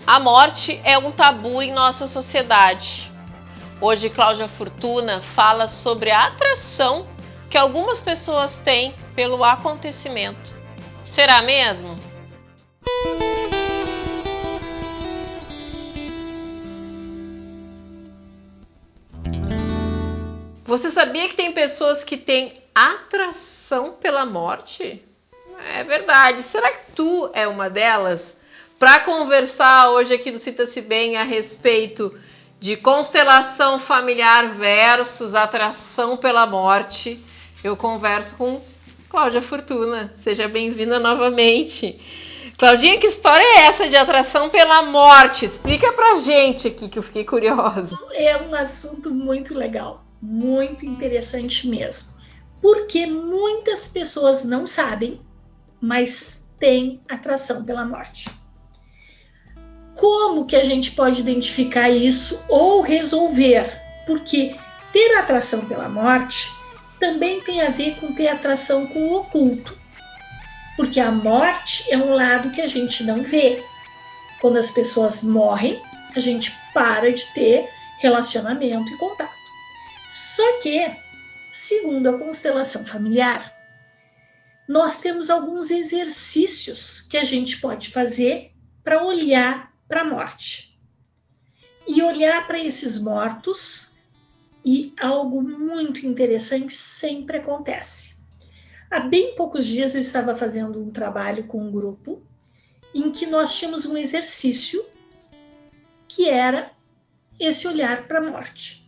A morte é um tabu em nossa sociedade. Hoje, Cláudia Fortuna fala sobre a atração que algumas pessoas têm pelo acontecimento. Será mesmo? Você sabia que tem pessoas que têm atração pela morte? É verdade. Será que tu é uma delas? Para conversar hoje aqui no Sinta-se Bem a respeito de constelação familiar versus atração pela morte, eu converso com Cláudia Fortuna. Seja bem-vinda novamente. Claudinha, que história é essa de atração pela morte? Explica pra gente aqui que eu fiquei curiosa. É um assunto muito legal, muito interessante mesmo, porque muitas pessoas não sabem, mas têm atração pela morte. Como que a gente pode identificar isso ou resolver? Porque ter atração pela morte também tem a ver com ter atração com o oculto. Porque a morte é um lado que a gente não vê. Quando as pessoas morrem, a gente para de ter relacionamento e contato. Só que, segundo a constelação familiar, nós temos alguns exercícios que a gente pode fazer para olhar para a morte. E olhar para esses mortos, e algo muito interessante sempre acontece. Há bem poucos dias eu estava fazendo um trabalho com um grupo em que nós tínhamos um exercício que era esse olhar para a morte.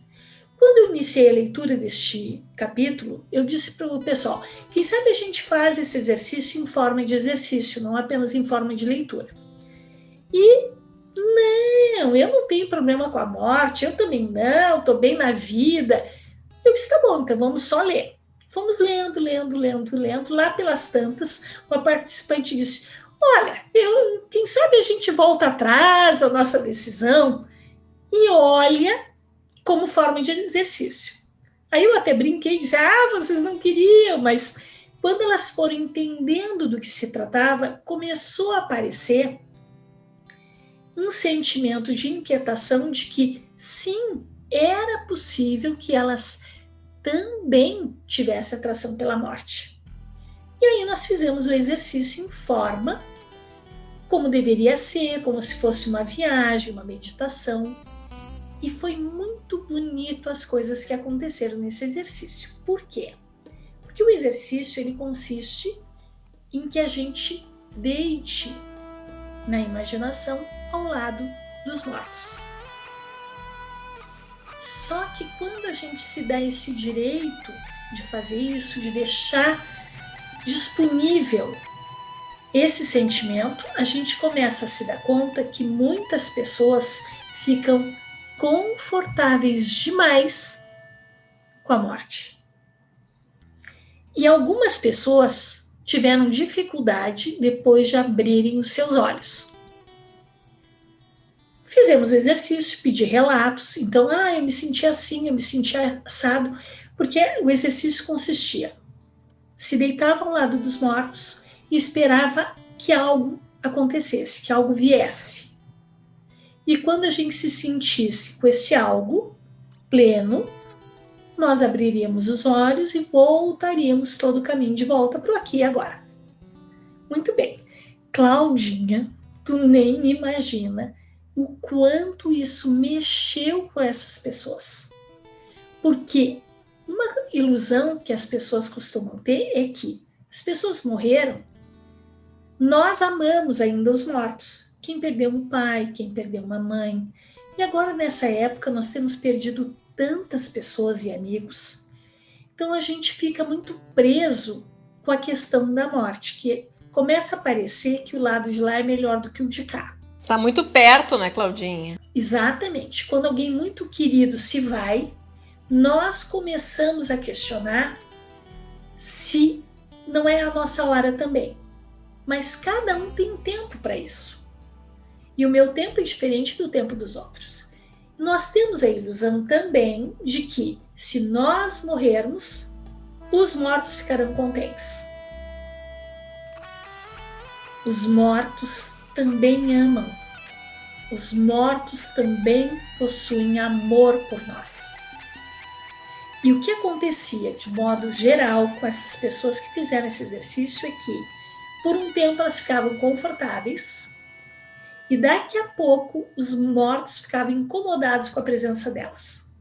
Quando eu iniciei a leitura deste capítulo, eu disse para o pessoal, quem sabe a gente faz esse exercício em forma de exercício, não apenas em forma de leitura. E não, eu não tenho problema com a morte, eu também não, estou bem na vida. Eu disse, tá bom, então vamos só ler. Fomos lendo, lá pelas tantas, uma participante disse, olha, quem sabe a gente volta atrás da nossa decisão e olha como forma de exercício. Aí eu até brinquei e disse, vocês não queriam, mas quando elas foram entendendo do que se tratava, começou a aparecer um sentimento de inquietação de que, sim, era possível que elas também tivessem atração pela morte. E aí nós fizemos o exercício em forma, como deveria ser, como se fosse uma viagem, uma meditação. E foi muito bonito as coisas que aconteceram nesse exercício. Por quê? Porque o exercício ele consiste em que a gente deite na imaginação ao lado dos mortos. Só que quando a gente se dá esse direito de fazer isso, de deixar disponível esse sentimento, a gente começa a se dar conta que muitas pessoas ficam confortáveis demais com a morte. E algumas pessoas tiveram dificuldade depois de abrirem os seus olhos. Fizemos o exercício, pedi relatos, então, eu me senti assim, eu me senti assado, porque o exercício consistia, se deitava ao lado dos mortos e esperava que algo acontecesse, que algo viesse. E quando a gente se sentisse com esse algo pleno, nós abriríamos os olhos e voltaríamos todo o caminho de volta para o aqui e agora. Muito bem. Claudinha, tu nem imagina o quanto isso mexeu com essas pessoas. Porque uma ilusão que as pessoas costumam ter é que as pessoas morreram, nós amamos ainda os mortos. Quem perdeu um pai, quem perdeu uma mãe. E agora, nessa época, nós temos perdido tantas pessoas e amigos. Então, a gente fica muito preso com a questão da morte, que começa a parecer que o lado de lá é melhor do que o de cá. Tá muito perto, né, Claudinha? Exatamente. Quando alguém muito querido se vai, nós começamos a questionar se não é a nossa hora também. Mas cada um tem um tempo para isso. E o meu tempo é diferente do tempo dos outros. Nós temos a ilusão também de que, se nós morrermos, os mortos ficarão contentes. Os mortos também amam. Os mortos também possuem amor por nós. E o que acontecia de modo geral com essas pessoas que fizeram esse exercício é que, por um tempo, elas ficavam confortáveis e daqui a pouco os mortos ficavam incomodados com a presença delas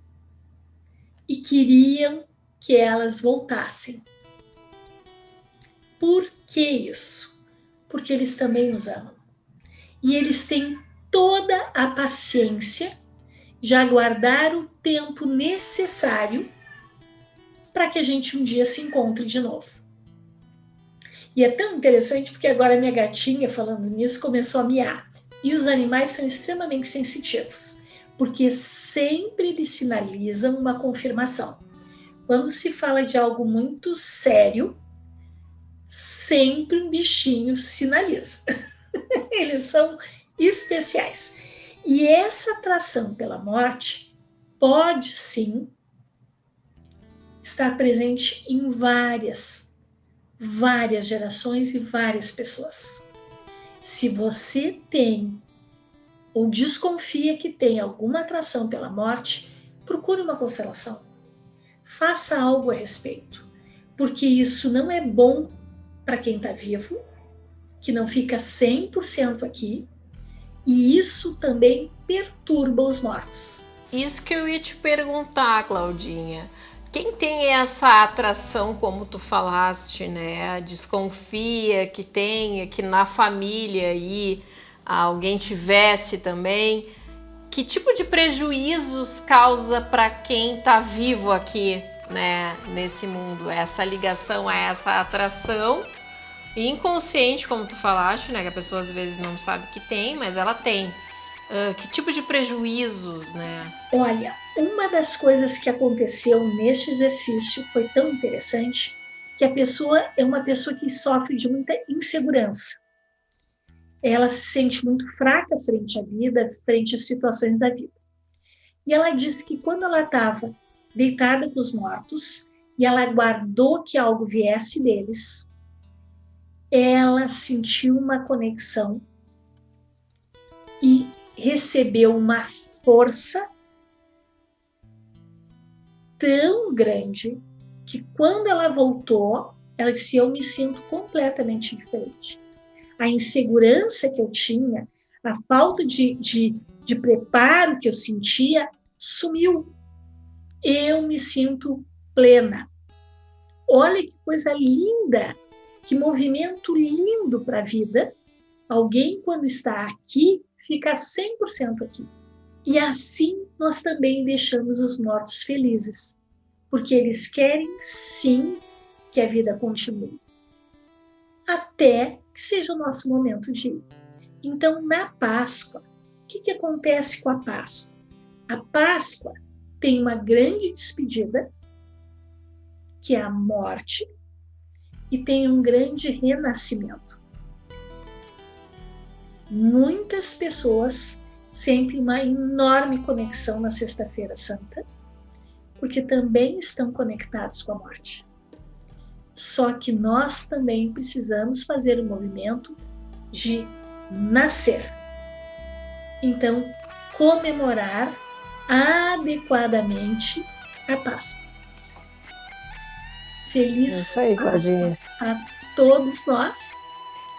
e queriam que elas voltassem. Por que isso? Porque eles também nos amam. E eles têm toda a paciência de aguardar o tempo necessário para que a gente um dia se encontre de novo. E é tão interessante porque agora minha gatinha, falando nisso, começou a miar. E os animais são extremamente sensitivos, porque sempre eles sinalizam uma confirmação. Quando se fala de algo muito sério, sempre um bichinho sinaliza. Eles são especiais. E essa atração pela morte pode sim estar presente em várias gerações e várias pessoas. Se você tem ou desconfia que tem alguma atração pela morte, procure uma constelação. Faça algo a respeito, porque isso não é bom para quem está vivo, que não fica 100% aqui, e isso também perturba os mortos. Isso que eu ia te perguntar, Claudinha. Quem tem essa atração, como tu falaste, né? Desconfia que tenha, que na família aí alguém tivesse também. Que tipo de prejuízos causa para quem está vivo aqui, né? Nesse mundo? Essa ligação a essa atração inconsciente, como tu falaste, né? Que a pessoa às vezes não sabe que tem, mas ela tem. Que tipo de prejuízos, né? Olha, uma das coisas que aconteceu neste exercício foi tão interessante que a pessoa é uma pessoa que sofre de muita insegurança. Ela se sente muito fraca frente à vida, frente às situações da vida. E ela disse que quando ela estava deitada com os mortos e ela aguardou que algo viesse deles, ela sentiu uma conexão e recebeu uma força tão grande que quando ela voltou, ela disse, eu me sinto completamente diferente. A insegurança que eu tinha, a falta de preparo que eu sentia, sumiu. Eu me sinto plena. Olha que coisa linda, que movimento lindo para a vida. Alguém, quando está aqui, fica 100% aqui. E assim nós também deixamos os mortos felizes, porque eles querem sim que a vida continue, até que seja o nosso momento de ir. Então, na Páscoa, o que acontece com a Páscoa? A Páscoa tem uma grande despedida, que é a morte, e tem um grande renascimento. Muitas pessoas sentem uma enorme conexão na Sexta-feira Santa, porque também estão conectados com a morte. Só que nós também precisamos fazer o movimento de nascer. Então, comemorar adequadamente a Páscoa. Feliz Páscoa a todos nós.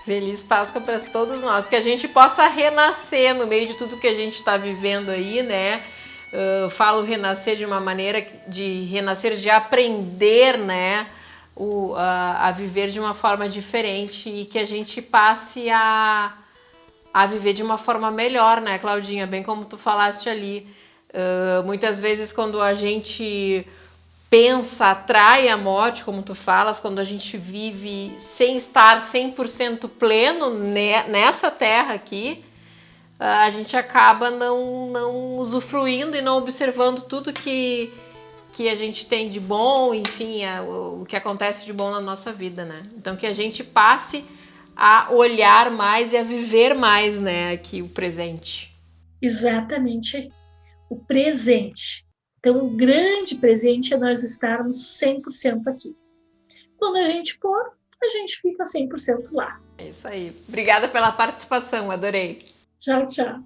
Feliz Páscoa para todos nós, que a gente possa renascer no meio de tudo que a gente está vivendo aí, né? Falo renascer de uma maneira de renascer, de aprender, né? A viver de uma forma diferente e que a gente passe a viver de uma forma melhor, né, Claudinha? Bem como tu falaste ali. Muitas vezes quando a gente pensa, atrai a morte, como tu falas, quando a gente vive sem estar 100% pleno nessa terra aqui, a gente acaba não usufruindo e não observando tudo que a gente tem de bom, enfim, o que acontece de bom na nossa vida, né? Então que a gente passe a olhar mais e a viver mais, né, aqui o presente. Exatamente, o presente. Então, o grande presente é nós estarmos 100% aqui. Quando a gente for, a gente fica 100% lá. É isso aí. Obrigada pela participação, adorei. Tchau, tchau.